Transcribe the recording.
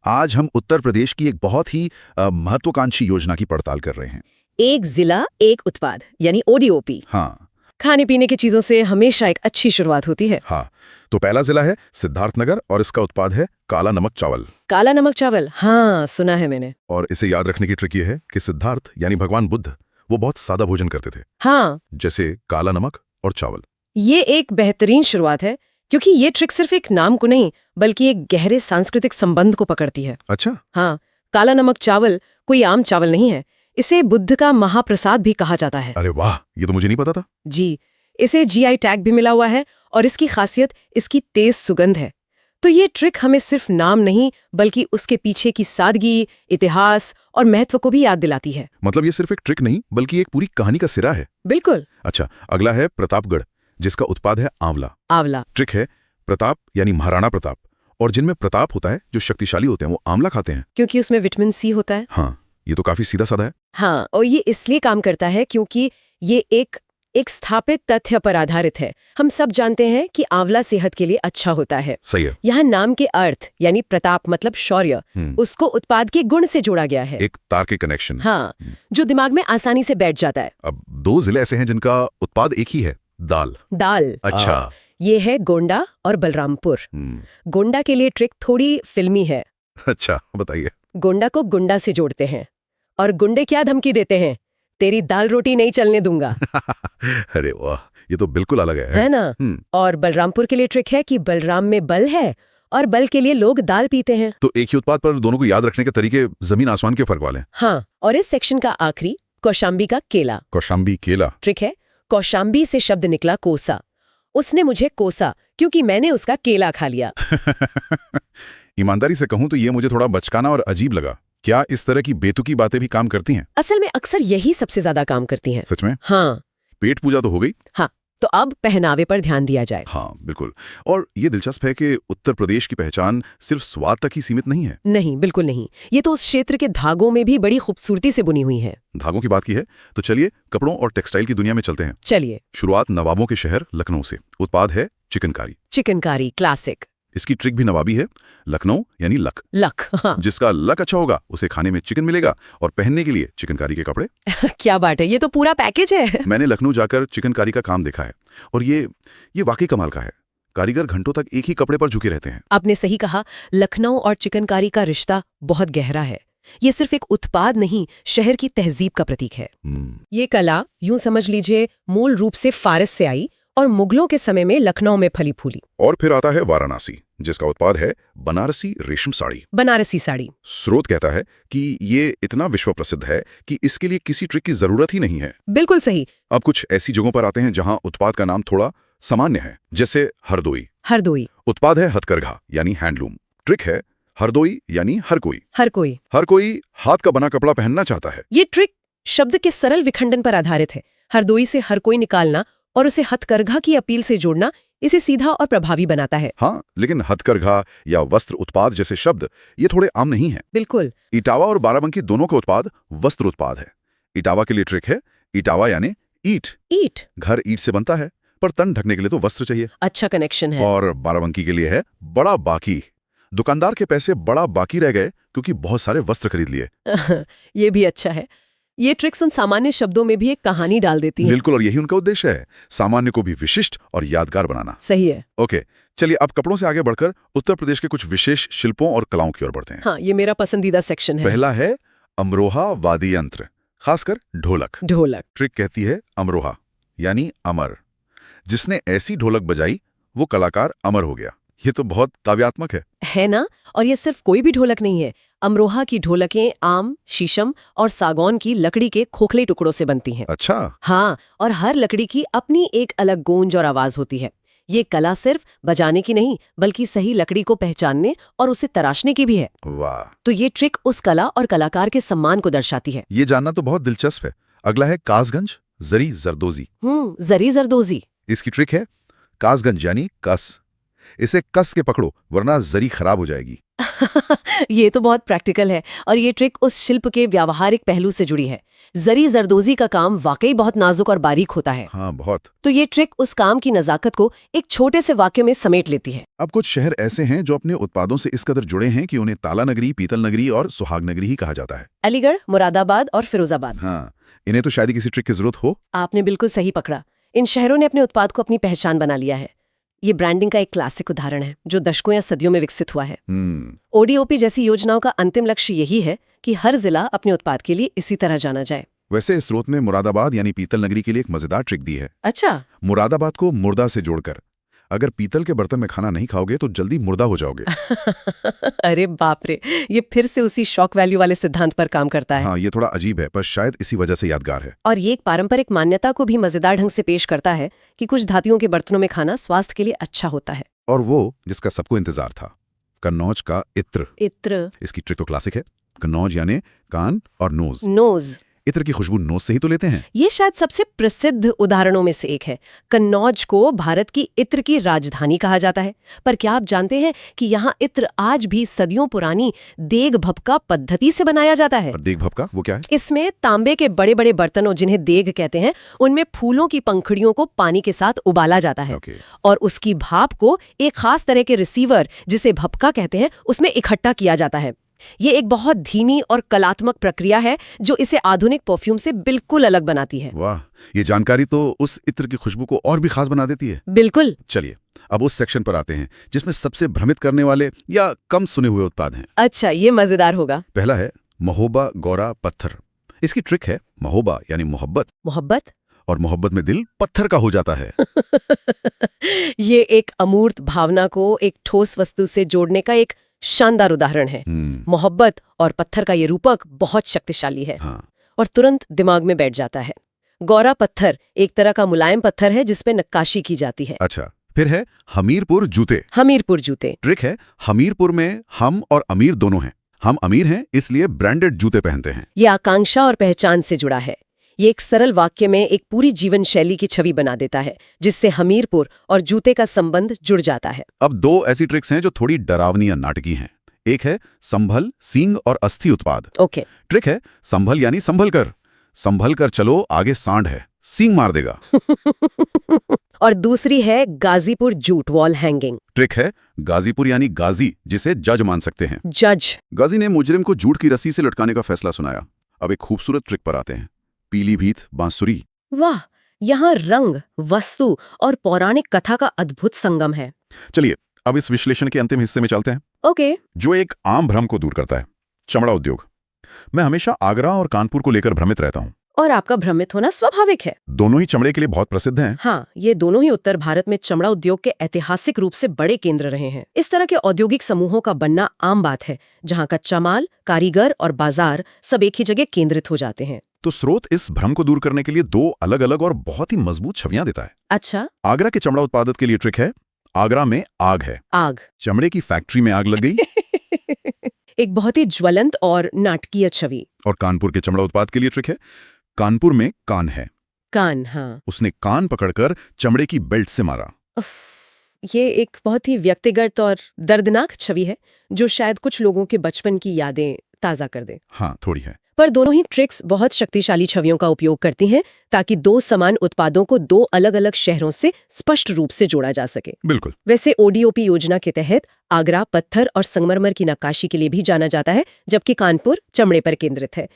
आज हम उत्तर प्रदेश की एक बहुत ही महत्वाकांक्षी योजना की पड़ताल कर रहे हैं। एक जिला एक उत्पाद यानी ओडीओपी। हाँ। खाने पीने की चीजों से हमेशा एक अच्छी शुरुआत होती है। हाँ, तो पहला जिला है सिद्धार्थनगर और इसका उत्पाद है काला नमक चावल। काला नमक चावल, हाँ सुना है मैंने। और इसे याद रखने की ट्रिक ये है कि सिद्धार्थ यानी भगवान बुद्ध वो बहुत सादा भोजन करते थे। हाँ, जैसे काला नमक और चावल। ये एक बेहतरीन शुरुआत है क्योंकि ये ट्रिक सिर्फ एक नाम को नहीं बल्कि एक गहरे सांस्कृतिक संबंध को पकड़ती है। अच्छा। हाँ, काला नमक चावल कोई आम चावल नहीं है, इसे बुद्ध का महाप्रसाद भी कहा जाता है। अरे वाह, ये तो मुझे नहीं पता था। जी, इसे जीआई टैग भी मिला हुआ है और इसकी खासियत इसकी तेज सुगंध है। तो ये ट्रिक हमें सिर्फ नाम नहीं बल्कि उसके पीछे की सादगी, इतिहास और महत्व को भी याद दिलाती है। मतलब ये सिर्फ एक ट्रिक नहीं बल्कि एक पूरी कहानी का सिरा है। बिल्कुल। अच्छा, अगला है प्रतापगढ़ जिसका उत्पाद है आंवला। आंवला ट्रिक है प्रताप यानी महाराणा प्रताप, और जिनमें प्रताप होता है, जो शक्तिशाली होते हैं, वो आंवला खाते हैं क्योंकि उसमें विटामिन सी होता है। हाँ, ये तो काफी सीधा साधा है। हाँ, और ये इसलिए काम करता है क्योंकि ये एक स्थापित तथ्य पर आधारित है। हम सब जानते हैं कि आंवला सेहत के लिए अच्छा होता है। सही है। यहाँ नाम के अर्थ यानी प्रताप मतलब शौर्य, उसको उत्पाद के गुण से जोड़ा गया है। एक तार्किक कनेक्शन। हाँ, जो दिमाग में आसानी से बैठ जाता है। अब दो जिले ऐसे हैं जिनका उत्पाद एक ही है, दाल। दाल। अच्छा। ये है गोंडा और बलरामपुर। गोंडा के लिए ट्रिक थोड़ी फिल्मी है। अच्छा, बताइए। गोंडा को गुंडा से जोड़ते हैं और गुंडे क्या धमकी देते हैं, तेरी दाल रोटी नहीं चलने दूंगा। अरे वाह, ये तो बिल्कुल अलग है ना? और बलरामपुर के लिए ट्रिक है कि बलराम में बल है और बल के लिए लोग दाल पीते हैं। तो एक ही उत्पाद पर दोनों को याद रखने के तरीके जमीन आसमान के फर्क वाले हैं। हाँ, और इस सेक्शन का आखिरी कौशाम्बी का केला। कौशाम्बी केला ट्रिक है, कौशाम्बी से शब्द निकला कोसा। उसने मुझे कोसा क्योंकि मैंने उसका केला खा लिया। ईमानदारी से कहूं तो ये मुझे थोड़ा बचकाना और अजीब लगा। क्या इस तरह की बेतुकी बातें भी काम करती हैं? असल में अक्सर यही सबसे ज्यादा काम करती हैं। सच में? हाँ। पेट पूजा तो हो गई। हाँ, तो अब पहनावे पर ध्यान दिया जाए। हाँ बिल्कुल। और ये दिलचस्प है कि उत्तर प्रदेश की पहचान सिर्फ स्वाद तक ही सीमित नहीं है। नहीं, बिल्कुल नहीं। ये तो उस क्षेत्र के धागों में भी बड़ी खूबसूरती से बुनी हुई है। धागों की बात की है तो चलिए कपड़ों और टेक्सटाइल की दुनिया में चलते हैं। चलिए। शुरुआत नवाबों के शहर लखनऊ से। उत्पाद है चिकनकारी। चिकनकारी क्लासिक। इसकी ट्रिक भी नवाबी है। लखनऊ यानी लक। हाँ। जिसका लक अच्छा होगा उसे खाने में चिकन मिलेगा और पहनने के लिए चिकनकारी के कपड़े। क्या बात है, ये तो पूरा पैकेज है। मैंने लखनऊ जाकर चिकनकारी का काम देखा है और ये वाकई कमाल का है। कारीगर घंटों तक एक ही कपड़े पर झुके रहते हैं। आपने सही कहा, लखनऊ और चिकनकारी का रिश्ता बहुत गहरा है। ये सिर्फ एक उत्पाद नहीं, शहर की तहजीब का प्रतीक है। ये कला यूं समझ लीजिए मूल रूप से फारस से आई और मुगलों के समय में लखनऊ में फली फूली। और फिर आता है वाराणसी जिसका उत्पाद है बनारसी रेशम साड़ी। बनारसी साड़ी। स्रोत कहता है कि ये इतना विश्व प्रसिद्ध है कि इसके लिए किसी ट्रिक की जरूरत ही नहीं है। बिल्कुल सही। अब कुछ ऐसी जगहों पर आते हैं जहां उत्पाद का नाम थोड़ा सामान्य है, जैसे हरदोई। हरदोई उत्पाद है हथकरघा यानी हैंडलूम। ट्रिक है हरदोई यानी हर कोई हाथ का बना कपड़ा पहनना चाहता है। ये ट्रिक शब्द के सरल विखंडन पर आधारित है। हरदोई से हर कोई निकालना और उसे हथकरघा की अपील से जोड़ना इसे सीधा और प्रभावी बनाता है। हाँ, लेकिन हथकरघा या वस्त्र उत्पाद जैसे शब्द ये थोड़े आम नहीं है। बिल्कुल। इटावा और बाराबंकी दोनों का उत्पाद वस्त्र उत्पाद है। इटावा के लिए ट्रिक है इटावा यानी ईट। घर ईट से बनता है पर तन ढकने के लिए तो वस्त्र चाहिए। अच्छा कनेक्शन है। और बाराबंकी के लिए है बड़ा बाकी। दुकानदार के पैसे बड़ा बाकी रह गए क्योंकि बहुत सारे वस्त्र खरीद लिए। ये भी अच्छा है। ये ट्रिक्स उन सामान्य शब्दों में भी एक कहानी डाल देती है। बिल्कुल, और यही उनका उद्देश्य है, सामान्य को भी विशिष्ट और यादगार बनाना। सही है। ओके, चलिए अब कपड़ों से आगे बढ़कर उत्तर प्रदेश के कुछ विशेष शिल्पों और कलाओं की ओर बढ़ते हैं। हाँ, ये मेरा पसंदीदा सेक्शन है। पहला है अमरोहा वाद्य यंत्र, खासकर ढोलक। ट्रिक कहती है अमरोहा यानी अमर। जिसने ऐसी ढोलक बजाई वो कलाकार अमर हो गया। ये तो बहुत काव्यात्मक है ना? और ये सिर्फ कोई भी ढोलक नहीं है। अमरोहा की ढोलकें आम, शीशम और सागौन की लकड़ी के खोखले टुकड़ों से बनती हैं। अच्छा। हाँ, और हर लकड़ी की अपनी एक अलग गूंज और आवाज होती है। ये कला सिर्फ बजाने की नहीं बल्कि सही लकड़ी को पहचानने और उसे तराशने की भी है। वाह। तो ये ट्रिक उस कला और कलाकार के सम्मान को दर्शाती है। ये जानना तो बहुत दिलचस्प है। अगला है कासगंज जरी जरदोजी। जरी जरदोजी। इसकी ट्रिक है कासगंज यानी कस। इसे कस के पकड़ो वरना जरी खराब हो जाएगी। ये तो बहुत प्रैक्टिकल है और ये ट्रिक उस शिल्प के व्यावहारिक पहलू से जुड़ी है। जरी जरदोजी का काम वाकई बहुत नाजुक और बारीक होता है। हाँ, बहुत। तो ये ट्रिक उस काम की नजाकत को एक छोटे से वाक्य में समेट लेती है। अब कुछ शहर ऐसे हैं जो अपने उत्पादों से इस कदर जुड़े हैं कि उन्हें ताला नगरी, पीतल नगरी और सुहाग नगरी ही कहा जाता है। अलीगढ़, मुरादाबाद और फिरोजाबाद। हाँ, इन्हें तो शायद ही किसी ट्रिक की जरूरत हो। आपने बिल्कुल सही पकड़ा। इन शहरों ने अपने उत्पाद को अपनी पहचान बना लिया है। ये ब्रांडिंग का एक क्लासिक उदाहरण है जो दशकों या सदियों में विकसित हुआ है। ओडीओपी जैसी योजनाओं का अंतिम लक्ष्य यही है कि हर जिला अपने उत्पाद के लिए इसी तरह जाना जाए। वैसे इस स्रोत ने मुरादाबाद यानी पीतल नगरी के लिए एक मजेदार ट्रिक दी है। अच्छा। मुरादाबाद को मुर्दा से जोड़कर, अगर पीतल के बर्तन में खाना नहीं खाओगे तो जल्दी मुर्दा हो जाओगे। अरे बाप रे, ये फिर से उसी शॉक वैल्यू वाले सिद्धांत पर काम करता है। हाँ, ये थोड़ा अजीब है पर शायद इसी वजह से यादगार है। और ये एक पारंपरिक मान्यता को भी मजेदार ढंग से पेश करता है कि कुछ धातुओं के बर्तनों में खाना स्वास्थ्य के लिए अच्छा होता है। और वो जिसका सबको इंतजार था, कन्नौज का इत्र। इत्र। इसकी ट्रिक तो क्लासिक है। कन्नौज यानी कान और नोज। नोज। इत्र की खुशबू नोज से ही तो लेते हैं। ये शायद सबसे प्रसिद्ध उदाहरणों में से एक है। कन्नौज को भारत की इत्र की राजधानी कहा जाता है। पर क्या आप जानते हैं कि यहाँ इत्र आज भी सदियों पुरानी देग भभका पद्धति से बनाया जाता है? और देग भभका वो क्या है? इसमें तांबे के बड़े बड़े बर्तनों, जिन्हें देग कहते हैं, उनमें फूलों की पंखुड़ियों को पानी के साथ उबाला जाता है। और उसकी भाप को एक खास तरह के रिसीवर, जिसे भभका कहते हैं, उसमें इकट्ठा किया जाता है। ये एक बहुत धीमी और कलात्मक प्रक्रिया है जो इसे आधुनिक परफ्यूम से बिल्कुल अलग बनाती है। वाह, ये जानकारी तो उस इत्र की खुशबू को और भी खास बना देती है। बिल्कुल। चलिए अब उस सेक्शन पर आते हैं जिसमें सबसे भ्रमित करने वाले या कम सुने हुए उत्पाद हैं। अच्छा, ये मजेदार होगा। पहला है महोबा गौरा पत्थर। इसकी ट्रिक है महोबा यानी मोहब्बत। मोहब्बत? और मोहब्बत में दिल पत्थर का हो जाता है। ये एक अमूर्त भावना को एक ठोस वस्तु से जोड़ने का एक शानदार उदाहरण है। मोहब्बत और पत्थर का ये रूपक बहुत शक्तिशाली है। हाँ। और तुरंत दिमाग में बैठ जाता है। गौरा पत्थर एक तरह का मुलायम पत्थर है जिसपे नक्काशी की जाती है। अच्छा, फिर है हमीरपुर जूते। हमीरपुर जूते। ट्रिक है हमीरपुर में हम और अमीर दोनों हैं। हम अमीर हैं इसलिए ब्रांडेड जूते पहनते हैं। ये आकांक्षा और पहचान से जुड़ा है। ये एक सरल वाक्य में एक पूरी जीवन शैली की छवि बना देता है जिससे हमीरपुर और जूते का संबंध जुड़ जाता है। अब दो ऐसी ट्रिक्स हैं जो थोड़ी डरावनी या नाटकी हैं। एक है संभल, सींग और अस्थि उत्पाद। ओके। ट्रिक है संभल यानी संभल कर चलो, आगे सांड है, सींग मार देगा। और दूसरी है Ghazipur jute wall hanging. Trick है गाजीपुर यानी गाजी, जिसे जज मान सकते हैं। जज। गाजी ने मुजरिम को जूट की रस्सी से लटकाने का फैसला सुनाया। अब एक खूबसूरत ट्रिक पर आते हैं, पीली भीत बांसुरी। वाह, यहाँ रंग, वस्तु और पौराणिक कथा का अद्भुत संगम है। चलिए अब इस विश्लेषण के अंतिम हिस्से में चलते हैं। ओके। जो एक आम भ्रम को दूर करता है, चमड़ा उद्योग। मैं हमेशा आगरा और कानपुर को लेकर भ्रमित रहता हूँ। और आपका भ्रमित होना स्वाभाविक है। दोनों ही चमड़े के लिए बहुत प्रसिद्ध हैं। हाँ, ये दोनों ही उत्तर भारत में चमड़ा उद्योग के ऐतिहासिक रूप से बड़े केंद्र रहे हैं। इस तरह के औद्योगिक समूहों का बनना आम बात है, जहाँ कच्चा माल, कारीगर और बाजार सब एक ही जगह केंद्रित हो जाते हैं। तो स्रोत इस भ्रम को दूर करने के लिए दो अलग अलग और बहुत ही मजबूत छवियां देता है। अच्छा। आगरा के चमड़ा उत्पादक के लिए ट्रिक है, आगरा में आग है। आग। चमड़े की फैक्ट्री में आग लग गई। एक बहुत ही ज्वलंत और नाटकीय छवि। और कानपुर के चमड़ा उत्पाद के लिए ट्रिक है, कानपुर में कान है। कान। हाँ। उसने कान पकड़कर चमड़े की बेल्ट से मारा। ये एक बहुत ही व्यक्तिगत और दर्दनाक छवि है जो शायद कुछ लोगों के बचपन की यादें ताजा कर दे। हाँ, थोड़ी है। पर दोनों ही ट्रिक्स बहुत शक्तिशाली छवियों का उपयोग करती हैं ताकि दो समान उत्पादों को दो अलग अलग शहरों से स्पष्ट रूप से जोड़ा जा सके। बिल्कुल। वैसे ओडीओपी योजना के तहत आगरा पत्थर और संगमरमर की नक्काशी के लिए भी जाना जाता है, जबकि कानपुर चमड़े पर केंद्रित है।